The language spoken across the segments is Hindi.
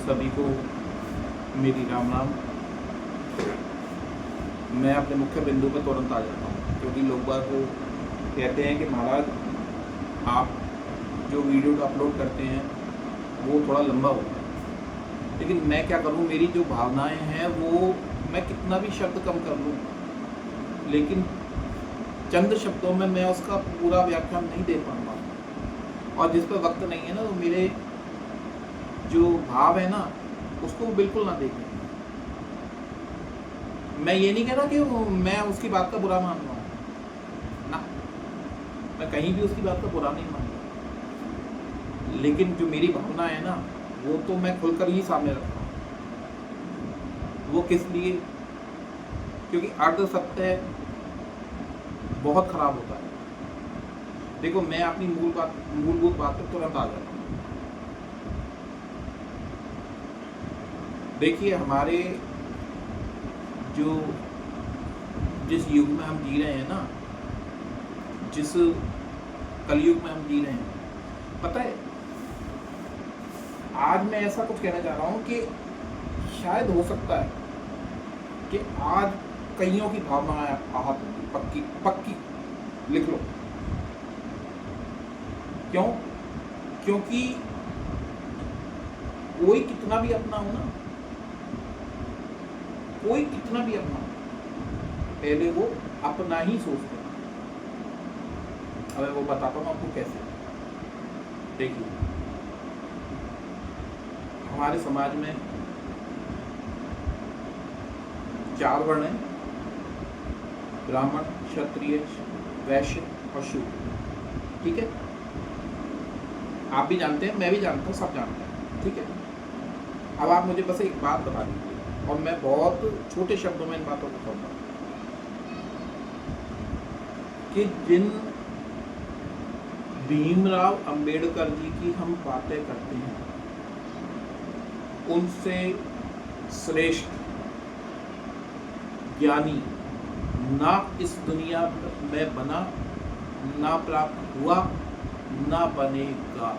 सभी को मेरी राम राम। मैं अपने मुख्य बिंदु पर तुरंत आ जाता हूँ, क्योंकि लोग बाग कहते हैं कि महाराज आप जो वीडियो अपलोड करते हैं वो थोड़ा लंबा होता है, लेकिन मैं क्या करूँ, मेरी जो भावनाएं हैं वो मैं कितना भी शब्द कम कर लूँ, लेकिन चंद शब्दों में मैं उसका पूरा व्याख्यान नहीं दे पाऊँगा। और जिस पर वक्त नहीं है ना, तो मेरे जो भाव है ना उसको बिल्कुल ना देखें। मैं ये नहीं कह रहा कि मैं उसकी बात का बुरा मान रहा हूँ ना, मैं कहीं भी उसकी बात का बुरा नहीं मान रहा, लेकिन जो मेरी भावना है ना वो तो मैं खुलकर ही सामने रखता हूँ। वो किस लिए? क्योंकि अर्ध सत्य बहुत खराब होता है। देखो, मैं अपनी मूलभूत बात पर तुरंत आ जाता हूँ। देखिए, हमारे जो जिस युग में हम जी रहे हैं ना, जिस कलयुग में हम जी रहे हैं, पता है आज मैं ऐसा कुछ कहना चाह रहा हूँ कि शायद हो सकता है कि आज कईयों की भावना आहत होगी, पक्की लिख लो। क्यों? क्योंकि कोई कितना भी अपना हो ना, कोई कितना भी अपना हो, पहले वो अपना ही सोचते हैं। अब वो बताता हूँ आपको कैसे। देखिए, हमारे समाज में 4 वर्ण हैं: ब्राह्मण, क्षत्रिय, वैश्य और शूद्र। ठीक है, आप भी जानते हैं, मैं भी जानता हूँ, सब जानते हैं। ठीक है, अब आप मुझे बस एक बात बता दीजिए, और मैं बहुत छोटे शब्दों में इन बातों को कहूँगा कि जिन भीमराव अंबेडकर जी की हम बातें करते हैं, उनसे श्रेष्ठ ज्ञानी ना इस दुनिया में बना, ना प्राप्त हुआ, ना बनेगा।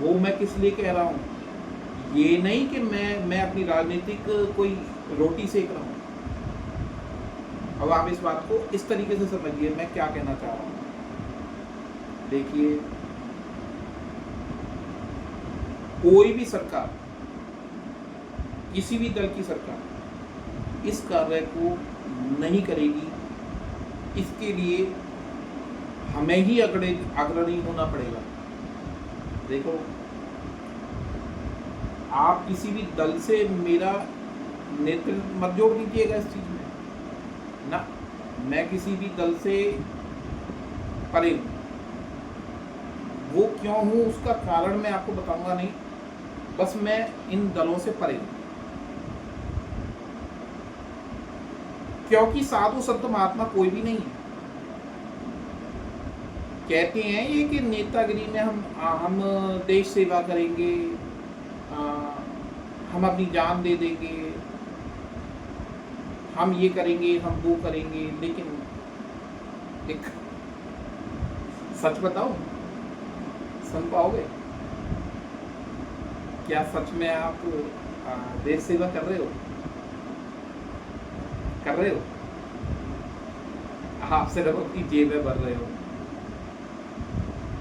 वो मैं किस लिए कह रहा हूँ? ये नहीं कि मैं अपनी राजनीतिक कोई रोटी सेक रहा हूँ। अब आप इस बात को इस तरीके से समझिए, मैं क्या कहना चाह रहा हूँ। देखिए, कोई भी सरकार, किसी भी दल की सरकार इस कार्य को नहीं करेगी, इसके लिए हमें ही अग्रणी होना पड़ेगा। देखो, आप किसी भी दल से मेरा नेतृत्व मत जोड़ दीजिएगा इस चीज में ना, मैं किसी भी दल से परे हूं। वो क्यों हूं उसका कारण मैं आपको बताऊंगा नहीं, बस मैं इन दलों से परे हूं। क्योंकि साधु संत महात्मा कोई भी नहीं है। कहते हैं ये कि नेतागिरी में हम देश सेवा करेंगे, हम अपनी जान दे देंगे, हम ये करेंगे, हम वो करेंगे, लेकिन एक सच बताओ, सुन पाओगे? क्या सच में आप देश सेवा कर रहे हो? कर रहे हो? आप सिर्फ अपनी जेबें भर रहे हो।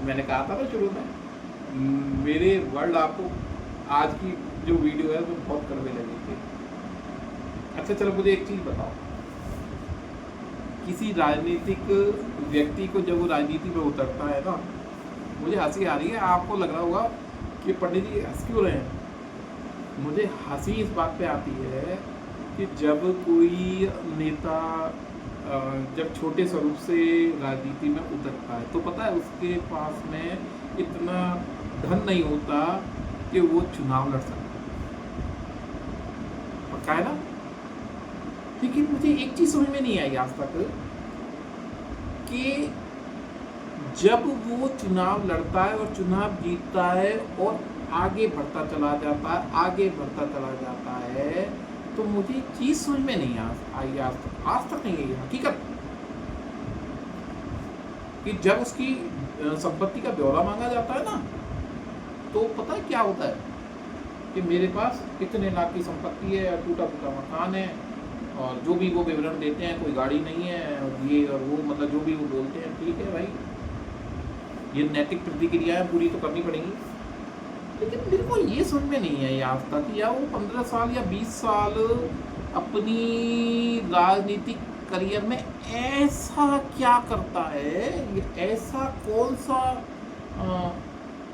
मैंने कहा था ना शुरू में, मेरे वर्ड आपको आज की जो वीडियो है वो बहुत कड़वे लगे थे। अच्छा चलो, मुझे एक चीज़ बताओ, किसी राजनीतिक व्यक्ति को जब वो राजनीति में उतरता है ना, मुझे हंसी आ रही है, आपको लग रहा होगा कि पंडित जी हंस क्यों रहे हैं। मुझे हंसी इस बात पे आती है कि जब कोई नेता जब छोटे स्वरूप से राजनीति में उतरता है, तो पता है उसके पास में इतना धन नहीं होता कि वो चुनाव लड़ सकता। पक्का है ना? लेकिन मुझे एक चीज़ समझ में नहीं आई आज तक कि जब वो चुनाव लड़ता है और चुनाव जीतता है और आगे बढ़ता चला जाता है, आगे बढ़ता चला जाता है, तो मुझे चीज़ समझ में नहीं आई आज तक नहीं आई हकीकत, कि जब उसकी संपत्ति का ब्यौरा मांगा जाता है ना, तो पता है क्या होता है कि मेरे पास इतने लाख की संपत्ति है, टूटा फूटा मकान है, और जो भी वो विवरण देते हैं, कोई गाड़ी नहीं है और ये और वो, मतलब जो भी वो बोलते हैं, ठीक है भाई, ये नैतिक प्रतिक्रियाएं पूरी तो करनी पड़ेंगी। लेकिन मेरे को ये समझ में नहीं है आज तक या वो 15 साल या 20 साल अपनी राजनीतिक करियर में ऐसा क्या करता है, ये ऐसा कौन सा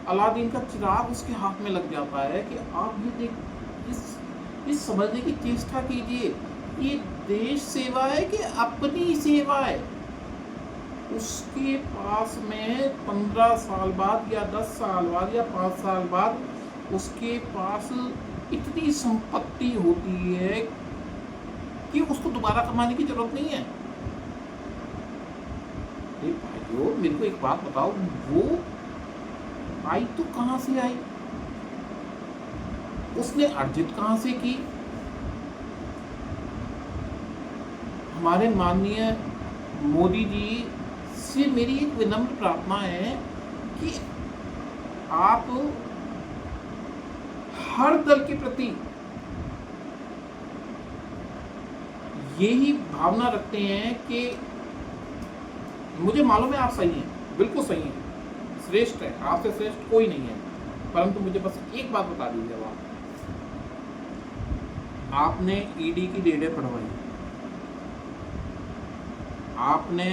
अलादीन का चिराग उसके हाथ में लग जाता है कि आप ये देख इस समझने की चेष्टा कीजिए, ये देश सेवा है कि अपनी सेवा है। उसके पास में 15 साल बाद या 10 साल बाद या 5 साल बाद उसके पास इतनी संपत्ति होती है कि उसको दोबारा कमाने की जरूरत नहीं है। भाइयों, मेरे को एक बात बताओ, वो आई तो कहां से आई, उसने अर्जित कहां से की? हमारे माननीय मोदी जी से मेरी एक विनम्र प्रार्थना है कि आप हर दल के प्रति यही भावना रखते हैं कि मुझे मालूम है आप सही हैं, बिल्कुल सही हैं, श्रेष्ठ है, आपसे श्रेष्ठ कोई नहीं है, परंतु मुझे बस एक बात बता दीजिए, आपने ईडी की रेडें पढ़वाई, आपने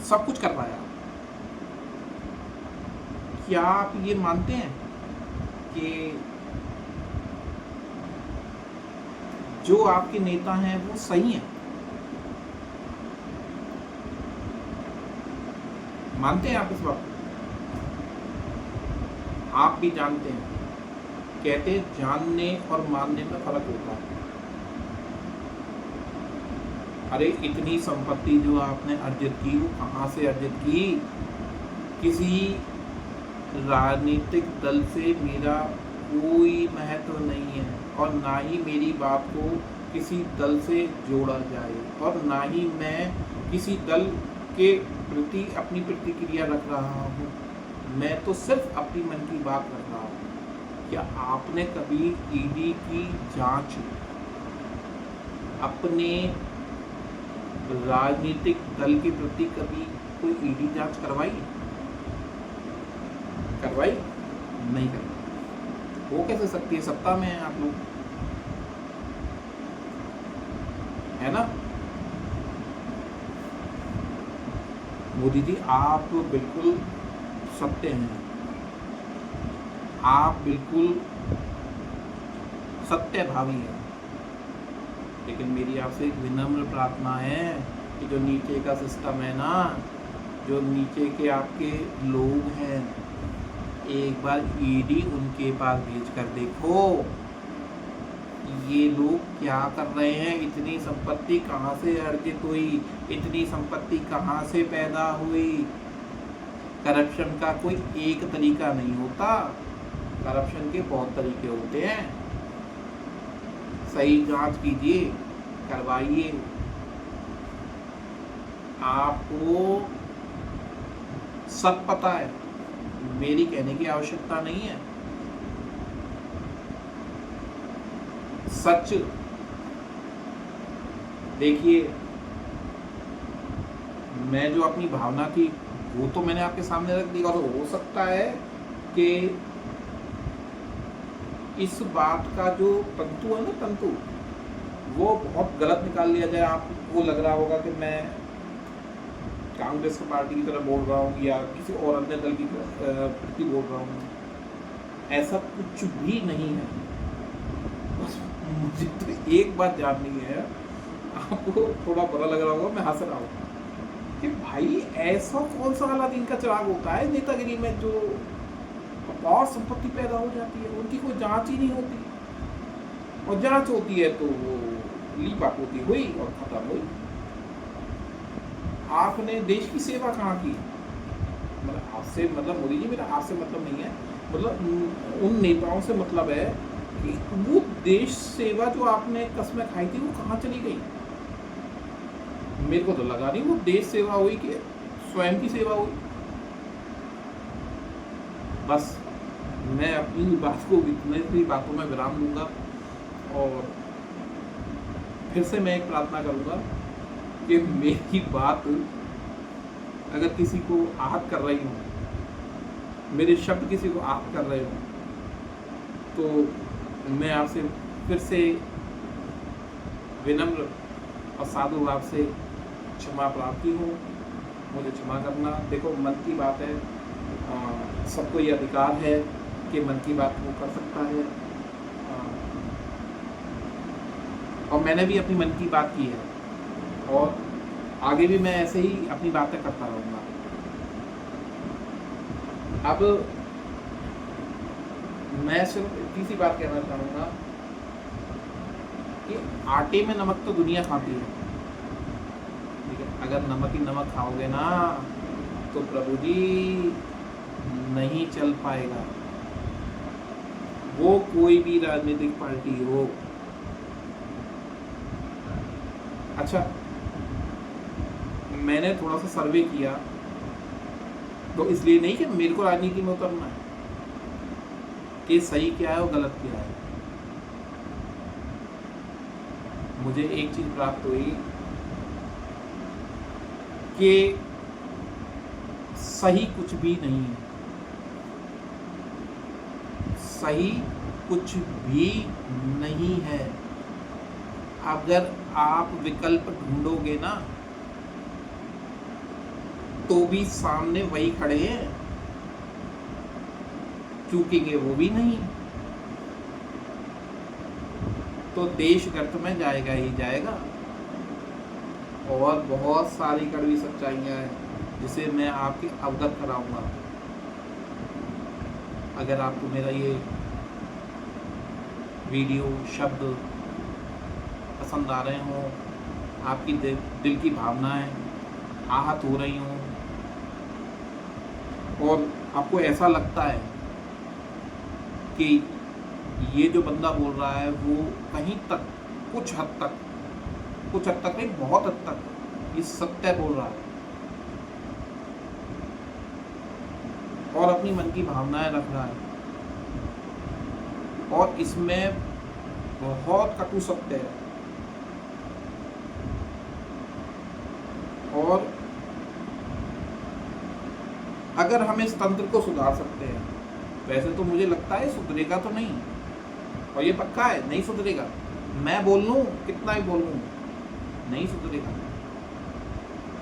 सब कुछ करवाया, क्या आप ये मानते हैं कि जो आपके नेता हैं वो सही हैं? मानते हैं आप इस बात को? आप भी जानते हैं, कहते हैं जानने और मानने में फर्क होता है। अरे इतनी संपत्ति जो आपने अर्जित की, वो कहाँ से अर्जित की? किसी राजनीतिक दल से मेरा कोई महत्व नहीं है, और ना ही मेरी बात को किसी दल से जोड़ा जाए, और ना ही मैं किसी दल के प्रति अपनी प्रतिक्रिया रख रहा हूँ। मैं तो सिर्फ अपनी मन की बात रख रहा हूँ। क्या आपने कभी ईडी की जांच अपने राजनीतिक दल के प्रति कभी कोई ईडी जांच करवाई? नहीं करवाई। वो कैसे सकती है? सत्ता में है आप लोग, है ना? मोदी जी, आप बिल्कुल सत्य हैं, आप बिल्कुल सत्यभावी हैं, लेकिन मेरी आपसे एक विनम्र प्रार्थना है कि जो नीचे का सिस्टम है ना, जो नीचे के आपके लोग हैं, एक बार ईडी उनके पास भेज कर देखो, ये लोग क्या कर रहे हैं, इतनी संपत्ति कहाँ से अर्जित हुई, इतनी संपत्ति कहाँ से पैदा हुई। करप्शन का कोई एक तरीका नहीं होता, करप्शन के बहुत तरीके होते हैं। सही जांच कीजिए, करवाइए। आपको सब पता है, मेरी कहने की आवश्यकता नहीं है। सच देखिए, मैं जो अपनी भावना थी वो तो मैंने आपके सामने रख दी, और हो सकता है कि इस बात का जो तंतु है ना, तंतु वो बहुत गलत निकाल लिया जाए। आपको लग रहा होगा कि मैं कांग्रेस पार्टी की तरफ बोल रहा हूँ या किसी और अन्य दल की प्रति बोल रहा हूँ। ऐसा कुछ भी नहीं है। बस मुझे तो एक बात जाननी है, आपको थोड़ा बुरा लग रहा होगा, मैं हंस रहा हूँ कि भाई ऐसा कौन सा अलादीन का चिराग होता है नेतागिरी में जो और संपत्ति पैदा हो जाती है, उनकी कोई जांच ही नहीं होती, और जांच होती है तो वो लीपापोती हुई और खत्म हुई। आपने देश की सेवा कहाँ की? मतलब आपसे, मतलब मोदी जी, मेरा आपसे मतलब नहीं है, मतलब उन नेताओं से मतलब है कि वो देश सेवा जो आपने कस्में खाई थी वो कहाँ चली गई? मेरे को तो लगा नहीं वो देश सेवा हुई कि स्वयं की सेवा हुई। बस मैं अपनी बात को इतने सी बातों में विराम दूंगा और फिर से मैं एक प्रार्थना करूंगा कि मेरी बात अगर किसी को आहत कर रही हो, मेरे शब्द किसी को आहत कर रहे हो, तो मैं आपसे फिर से विनम्र और साधु भाव से क्षमा प्रार्थी हूँ। मुझे क्षमा करना। देखो, मन की बात है, सबको ये अधिकार है कि मन की बात वो कर सकता है, और मैंने भी अपनी मन की बात की है और आगे भी मैं ऐसे ही अपनी बातें करता रहूँगा। अब मैं सिर्फ इतनी सी बात कहना चाहूँगा कि आटे में नमक तो दुनिया खाती है, ठीक है। अगर नमक ही नमक खाओगे ना तो प्रभु जी नहीं चल पाएगा, वो कोई भी राजनीतिक पार्टी हो। अच्छा, मैंने थोड़ा सा सर्वे किया, तो इसलिए नहीं कि मेरे को राजनीति में उतरना है कि सही क्या है और गलत क्या है। मुझे एक चीज प्राप्त हुई कि सही कुछ भी नहीं है, सही कुछ भी नहीं है। अगर आप विकल्प ढूंढोगे ना तो भी सामने वही खड़े हैं, चूकेंगे वो भी नहीं, तो देश गर्त में जाएगा ही जाएगा। और बहुत सारी कड़वी सच्चाइयाँ हैं जिसे मैं आपके अवगत कराऊंगा। अगर आपको मेरा ये वीडियो शब्द पसंद आ रहे हों, आपकी दिल की भावनाएं आहत हो रही हों और आपको ऐसा लगता है कि ये जो बंदा बोल रहा है वो कहीं तक, कुछ हद तक नहीं, बहुत हद तक ये सत्य बोल रहा है और अपनी मन की भावनाएं रख रहा है और इसमें बहुत कटु सत्य है, और अगर हम इस तंत्र को सुधार सकते हैं, वैसे तो मुझे लगता है सुधरेगा तो नहीं, और ये पक्का है नहीं सुधरेगा। मैं बोल लूँ कितना ही बोल लूँ, नहीं सुधरेगा।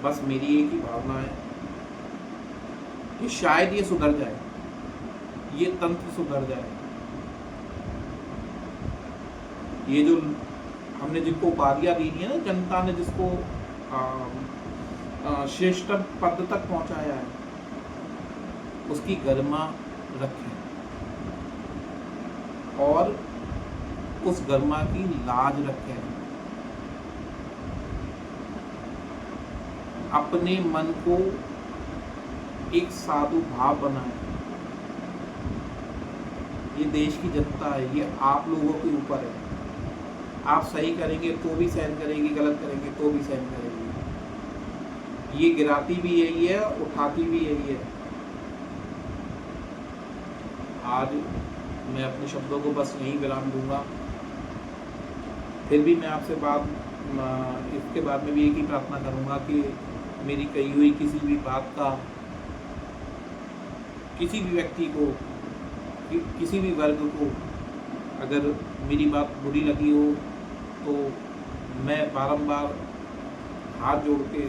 बस मेरी एक ही भावना है कि शायद ये सुधर जाए, ये तंत्र सुधर जाए। ये जो हमने जिनको उपाधियां दी है ना, जनता ने जिसको श्रेष्ठ पद तक पहुंचाया है, उसकी गरिमा रखें और उस गरिमा की लाज रखें। अपने मन को एक साधु भाव बनाएं। ये देश की जनता है, ये आप लोगों के ऊपर है। आप सही करेंगे तो भी सहन करेगी, गलत करेंगे तो भी सहन करेगी। ये गिराती भी यही है, उठाती भी यही है। आज मैं अपने शब्दों को बस यहीं विराम दूंगा। फिर भी मैं आपसे इसके बाद में भी एक ही प्रार्थना करूंगा कि मेरी कही हुई किसी भी बात का किसी भी व्यक्ति को, किसी भी वर्ग को अगर मेरी बात बुरी लगी हो तो मैं बारंबार हाथ जोड़ के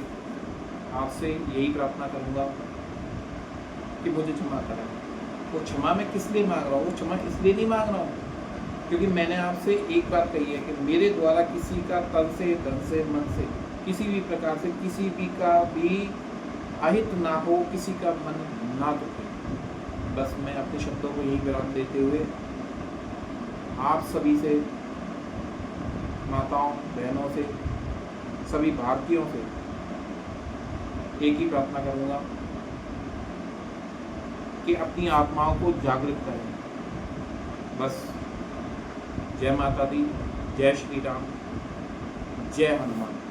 आपसे यही प्रार्थना करूंगा कि मुझे क्षमा करें। वो क्षमा मैं किस लिए मांग रहा हूँ? वो क्षमा इसलिए नहीं मांग रहा हूँ क्योंकि मैंने आपसे एक बात कही है कि मेरे द्वारा किसी का तन से, धन से, मन से, किसी भी प्रकार से किसी भी का भी अहित ना हो, किसी का मन ना दुखे। बस मैं अपने शब्दों को यही विराम देते हुए आप सभी से, माताओं, बहनों से, सभी भारतीयों से एक ही प्रार्थना करूँगा कि अपनी आत्माओं को जागृत करें। बस जय माता दी, जय श्री राम, जय हनुमान।